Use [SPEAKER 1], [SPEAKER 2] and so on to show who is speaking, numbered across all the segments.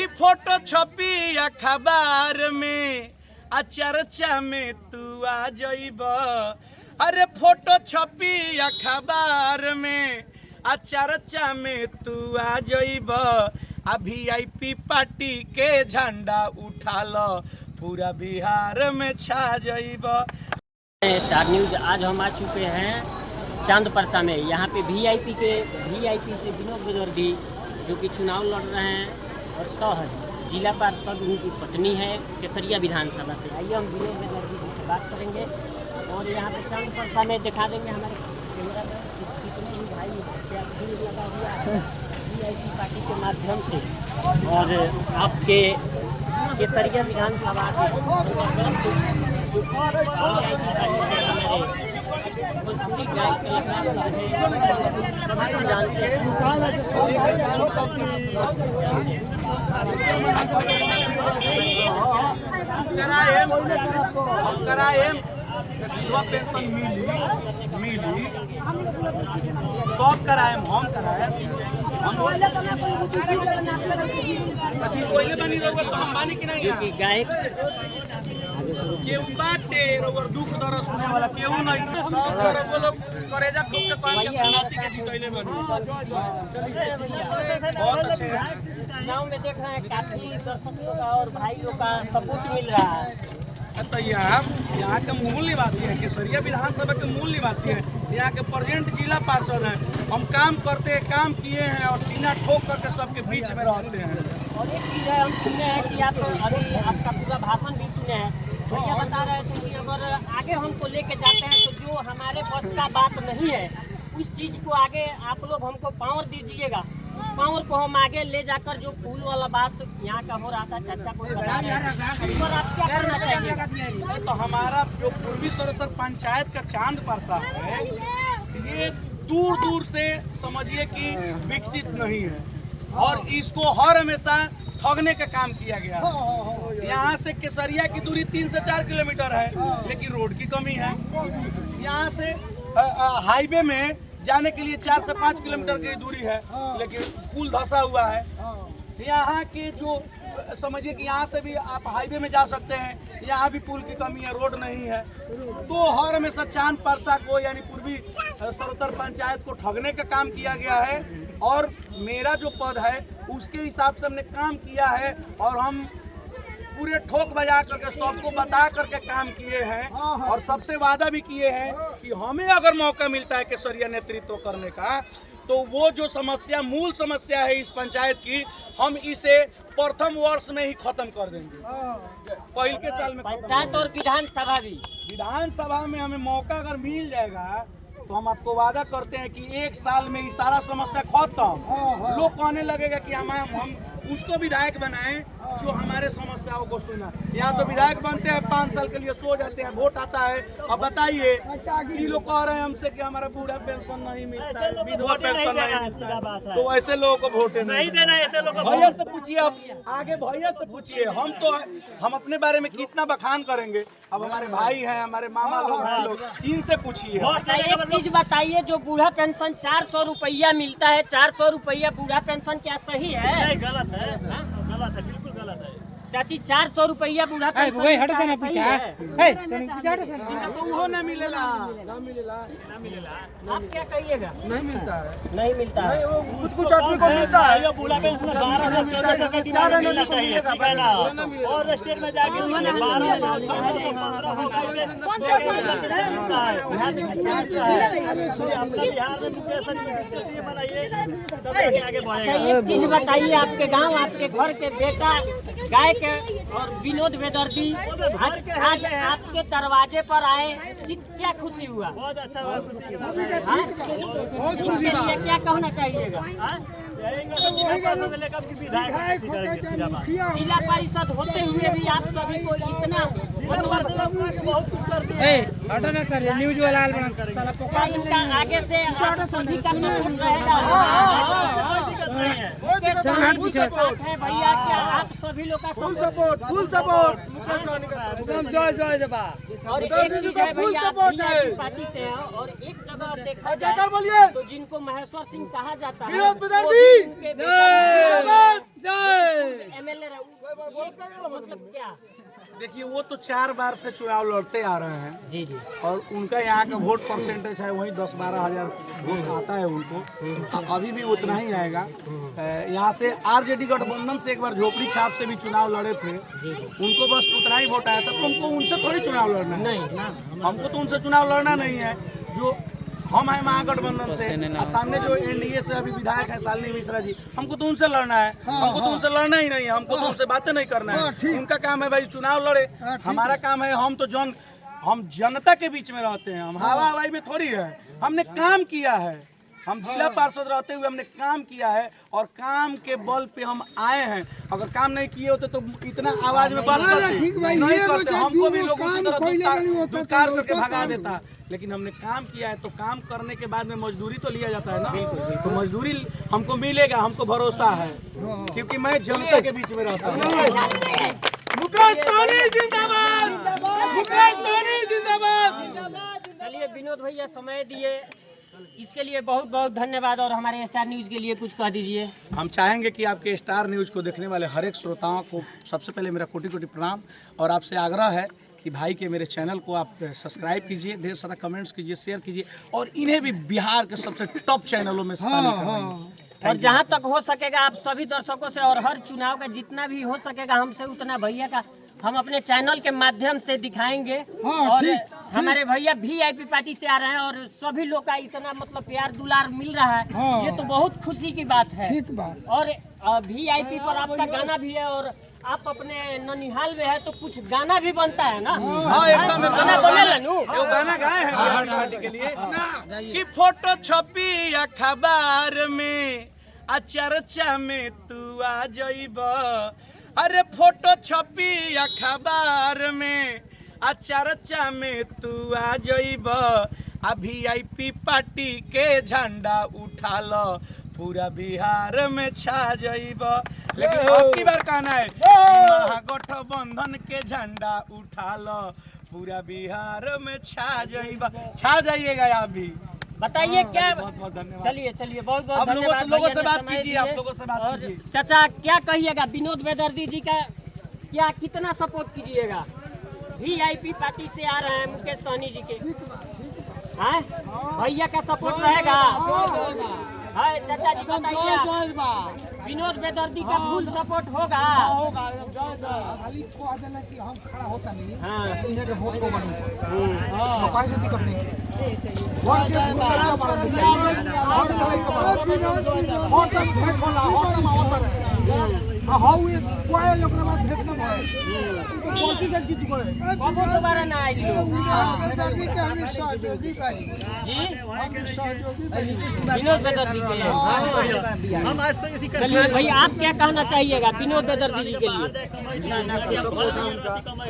[SPEAKER 1] कि फोटो छपी अखबार में आ चर्चा में तू आ जाइब। अरे फोटो छपी अखबार में आ चर्चा में तू आ जाइब। आ VIP पार्टी के झंडा उठा लो, पूरा बिहार में छा जाइब।
[SPEAKER 2] स्टार न्यूज आज हम आ चुके हैं चांदपरसा में। यहाँ पे VIP से विनोद बेदर्जी जो कि चुनाव लड़ रहे हैं और जिला पार्षद उनकी पत्नी है केसरिया विधानसभा से। आइए हम विनोद बेदर्जी जी से बात करेंगे और यहाँ पे चांदपरसा में दिखा देंगे हमारे कैमरा में कितने भी भाई क्या भीड़ लगा हुआ है VIP पार्टी के माध्यम से। और आपके केसरिया विधानसभा के
[SPEAKER 1] विधवा पेंशन मिली सब कराए हम कराए हम कोयले बनी रहोगे तो हम बानी कि नहीं
[SPEAKER 2] कि गायक
[SPEAKER 1] केहू बाटे रउर दुख दर्द सुने वाला केहू नहीं। सब वो लोग करेजा ठोक के पानी के नाची के जीतैले बनी। बहुत अच्छे हैं।
[SPEAKER 2] चुनाव में देख रहे हैं काफी दर्शकों का और भाइयों का सपोर्ट मिल रहा है।
[SPEAKER 1] तो यहाँ के मूल निवासी हैं, केसरिया विधानसभा के मूल निवासी हैं, यहाँ के प्रेजेंट जिला पार्षद हैं। हम काम करते हैं, काम किए हैं और सीना ठोक करके सबके बीच में रहते हैं।
[SPEAKER 2] और एक चीज़ है, हम सुने हैं कि आप अभी आपका पूरा भाषण भी सुने हैं, तो क्या बता रहे थे कि अगर आगे हमको लेके जाते हैं तो जो हमारे बस का बात नहीं है उस चीज़ को आगे आप लोग हमको पावर दीजिएगा। उस पावर को हम आगे ले जाकर जो पुल वाला बात यहाँ का हो रहा था चाचा को बता रहे हैं, उस पर आप क्या करना चाहिए?
[SPEAKER 1] तो हमारा जो पूर्वी सरोतर पंचायत का चांदपरसा है ये दूर दूर से समझिए कि विकसित नहीं है और इसको हर हमेशा ठगने का काम किया गया है। यहाँ से केसरिया की दूरी 3 से 4 किलोमीटर है लेकिन रोड की कमी है। यहाँ से हाईवे में जाने के लिए 4 से 5 किलोमीटर की दूरी है लेकिन पुल धंसा हुआ है। यहाँ के जो समझिए कि यहाँ से भी आप हाईवे में जा सकते हैं, यहाँ भी पुल की कमी है, रोड नहीं है। तो हर हमेशा चांदपरसा को यानी पूर्वी सरोतर पंचायत को ठगने का काम किया गया है और मेरा जो पद है उसके हिसाब से हमने काम किया है और हम पूरे ठोक बजा करके सबको बता करके काम किए हैं और सबसे वादा भी किए हैं कि हमें अगर मौका मिलता है केसरिया नेतृत्व करने का तो वो जो समस्या मूल समस्या है इस पंचायत की हम इसे प्रथम वर्ष में ही खत्म कर देंगे। पहले के साल में
[SPEAKER 2] पंचायत और
[SPEAKER 1] विधानसभा में हमें मौका अगर मिल जाएगा तो हम आपको वादा करते हैं कि 1 साल में ये सारा समस्या खत्म। लोग कहने लगेगा कि हम उसको विधायक बनाएं जो हमारे समस्याओं को सुना। यहाँ तो विधायक बनते हैं 5 साल के लिए सो जाते हैं, वोट आता है। अब बताइए ये लोग कह रहे हैं हमसे कि हमारा बूढ़ा पेंशन नहीं मिलता है, विधवा पेंशन नहीं मिलता है, तो ऐसे लोगों को वोट नहीं देना। ऐसे लोगों को भैया से पूछिए, आप आगे भैया से पूछिए। हम अपने बारे में कितना बखान करेंगे, अब हमारे भाई हैं, हमारे मामा लोग हैं, इनसे पूछिए।
[SPEAKER 2] एक चीज बताइए, जो बूढ़ा पेंशन 400 रुपया मिलता है, 400 रुपया बूढ़ा पेंशन क्या सही है?
[SPEAKER 3] गलत है, गलत है, बिल्कुल गलत है।
[SPEAKER 2] चाची 400 रुपया बूढ़ा पेंशन
[SPEAKER 1] तो वो ना मिलेला।
[SPEAKER 2] आप क्या कहिएगा?
[SPEAKER 1] नहीं मिलता है,
[SPEAKER 2] नहीं मिलता है।
[SPEAKER 1] कुछ आदमी को मिलता है।
[SPEAKER 3] ये बूढ़ा पेंशन 12 मिलना चाहिए और स्टेट में जाके 12 साल 15 बिहार में आगे बढ़ेगा।
[SPEAKER 2] एक चीज बताइए, आपके गांव, आपके घर के बेटा गाय के और विनोद बेदर्जी आज आपके दरवाजे पर आए, क्या खुशी हुआ?
[SPEAKER 3] बहुत अच्छा हुआ, खुशी
[SPEAKER 2] बहुत खुशी। क्या कहना चाहिएगा? जिला परिषद होते हुए भी आप सभी को इतना
[SPEAKER 3] बहुत कुछ करती है।
[SPEAKER 1] न्यूज वाला
[SPEAKER 2] क्या इनका आगे से आप सभी का सपोर्ट रहेगा? है भैया, क्या आप सभी लोग का
[SPEAKER 1] फुल सपोर्ट जय जबा।
[SPEAKER 2] और एक चीज है भैया, बीजेपी पार्टी से है और एक जगह देखा जाए तो जिनको महेश्वर सिंह कहा जाता है,
[SPEAKER 1] MLA
[SPEAKER 2] मतलब क्या?
[SPEAKER 1] देखिए वो तो 4 बार से चुनाव लड़ते आ रहे हैं
[SPEAKER 2] जी जी।
[SPEAKER 1] और उनका यहाँ का वोट परसेंटेज है वही 10-12 हजार वोट आता है उनको। अभी भी उतना ही आएगा। यहाँ से आरजेडी गठबंधन से एक बार झोपड़ी छाप से भी चुनाव लड़े थे, उनको बस उतना ही वोट आया था। तो हमको उनसे थोड़ी चुनाव लड़ना है,
[SPEAKER 2] नहीं
[SPEAKER 1] हमको तो उनसे चुनाव लड़ना नहीं है। जो हम आए महागठबंधन से और सामने जो एनडीए से अभी विधायक है शालिनी मिश्रा जी, हमको तो उनसे लड़ना है। हमको तो उनसे लड़ना ही नहीं है, हमको तो उनसे बातें नहीं करना है। उनका काम है भाई चुनाव लड़े, हमारा काम है हम जनता के बीच में रहते हैं। हम हवा हवाई में थोड़ी है, हमने काम किया है। हम जिला पार्षद रहते हुए हमने काम किया है और काम के बल पे हम आए हैं। अगर काम नहीं किए होते तो इतना आवाज में बात करते नहीं करते, हमको भी लोगों की तरह दुत्कार करके भगा देता। लेकिन हमने काम किया है तो काम करने के बाद में मजदूरी तो लिया जाता है ना, तो मजदूरी हमको मिलेगा, हमको भरोसा है क्योंकि मैं जनता के बीच में रहता हूँ। मुकेश सहनी जिंदाबाद, मुकेश सहनी जिंदाबाद।
[SPEAKER 2] चलिए विनोद भैया समय दिए, इसके लिए बहुत बहुत धन्यवाद। और हमारे स्टार न्यूज़ के लिए कुछ कह दीजिए।
[SPEAKER 1] हम चाहेंगे कि आपके स्टार न्यूज़ को देखने वाले हर एक श्रोताओं को सबसे पहले मेरा कोटि कोटि प्रणाम और आपसे आग्रह है कि भाई के मेरे चैनल को आप सब्सक्राइब कीजिए, ढेर सारा कमेंट्स कीजिए, शेयर कीजिए और इन्हें भी बिहार के सबसे टॉप चैनलों में शामिल करवाइए।
[SPEAKER 2] और जहाँ तक हो सकेगा आप सभी दर्शकों से और हर चुनाव का जितना भी हो सकेगा हमसे उतना भैया का हम अपने चैनल के माध्यम से दिखाएंगे। और हमारे भैया VIP पार्टी से आ रहे हैं और सभी लोग का इतना मतलब प्यार दुलार मिल रहा है, ये तो बहुत खुशी की बात है। और VIP पर आपका गाना भी है और आप अपने ननिहाल में है तो कुछ गाना भी बनता है ना?
[SPEAKER 1] हाँ एकदम गाना गाए हैं बिहार पार्टी के लिए कि फोटो छपी अखबार में आ चर्चा में तू आ जाइब। अरे फोटो छपी अखबार में आ चर्चा में तू आ जाइब। आ VIP पार्टी के झंडा उठा लो पूरा बिहार में छा जाइब। लेकिन आपकी बार कहना है महागठबंधन के झंडा उठा लो पूरा बिहार में छा जाइएगा आप भी।
[SPEAKER 2] बताइए क्या?
[SPEAKER 1] बहुत बहुत धन्यवाद।
[SPEAKER 2] चलिए बहुत बहुत
[SPEAKER 1] आप
[SPEAKER 2] धन्यवाद।
[SPEAKER 1] लोगों से बात कीजिए, आप लोगों से बात
[SPEAKER 2] और
[SPEAKER 1] कीजिए।
[SPEAKER 2] चाचा क्या कहिएगा विनोद बेदर्दी जी का क्या कितना सपोर्ट कीजिएगा? VIP पार्टी से आ रहे हैं मुकेश सहनी जी के, हैं भैया का सपोर्ट रहेगा? हाँ चाचा जी बताइए, विनोद बेदर्दी का फुल सपोर्ट होगा?
[SPEAKER 4] खाली को आ जाना कि हम खड़ा होता नहीं।
[SPEAKER 2] हाँ
[SPEAKER 4] इन्हें के वोट को बनू तो पाई से दिक्कत नहीं वोट के भूल का बड़ा दिक्कत वोट लड़ाई का बड़ा वोट का भेंट होला वोट का आवत है हाउ ये कोई ओकरा बाद भेंट न भए तो कोची से जीत करे
[SPEAKER 2] कबो दोबारा ना आई लो
[SPEAKER 4] बेदर्दी के हम सहयोगी बारी
[SPEAKER 2] जी
[SPEAKER 4] हम सहयोगी बारी
[SPEAKER 2] विनोद बेदर्दी के।
[SPEAKER 3] हम आज से
[SPEAKER 2] चलिए भैया आप क्या कहना चाहिएगा विनोद बेदर्दी जी के लिए?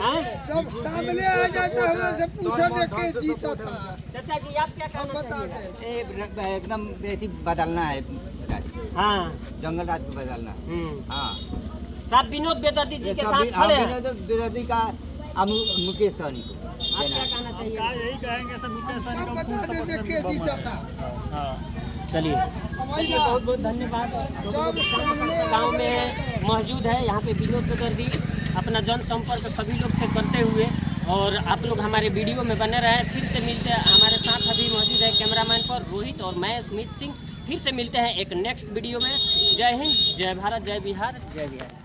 [SPEAKER 2] हैं?
[SPEAKER 4] जब सामने आ जाए तो हमरा से पूछो दे के जीता था।
[SPEAKER 2] चाचा जी आप क्या कहना
[SPEAKER 4] बता
[SPEAKER 2] चाहिए?
[SPEAKER 4] दे
[SPEAKER 5] एकदम ऐसी बदलना है राज,
[SPEAKER 2] हाँ
[SPEAKER 5] जंगल राज को बदलना। हाँ
[SPEAKER 2] सब विनोद बेदर्दी जी के साथ खड़े हैं।
[SPEAKER 5] विरोधी का मुकेश सहनी को
[SPEAKER 2] आप क्या कहना चाहिए?
[SPEAKER 3] यही कहेंगे सब मुकेश सहनी को
[SPEAKER 4] बता दे दे के जीता था।
[SPEAKER 2] चलिए
[SPEAKER 4] हमारी
[SPEAKER 2] बहुत बहुत धन्यवाद। गांव में मौजूद है यहाँ पे विनोद बेदर्दी अपना जनसंपर्क सभी लोग से करते हुए और आप लोग हमारे वीडियो में बने रहे। फिर से मिलते हैं, हमारे साथ अभी मौजूद है कैमरामैन पर रोहित और मैं स्मित सिंह। फिर से मिलते हैं एक नेक्स्ट वीडियो में। जय हिंद, जय भारत, जय बिहार, जय बिहार।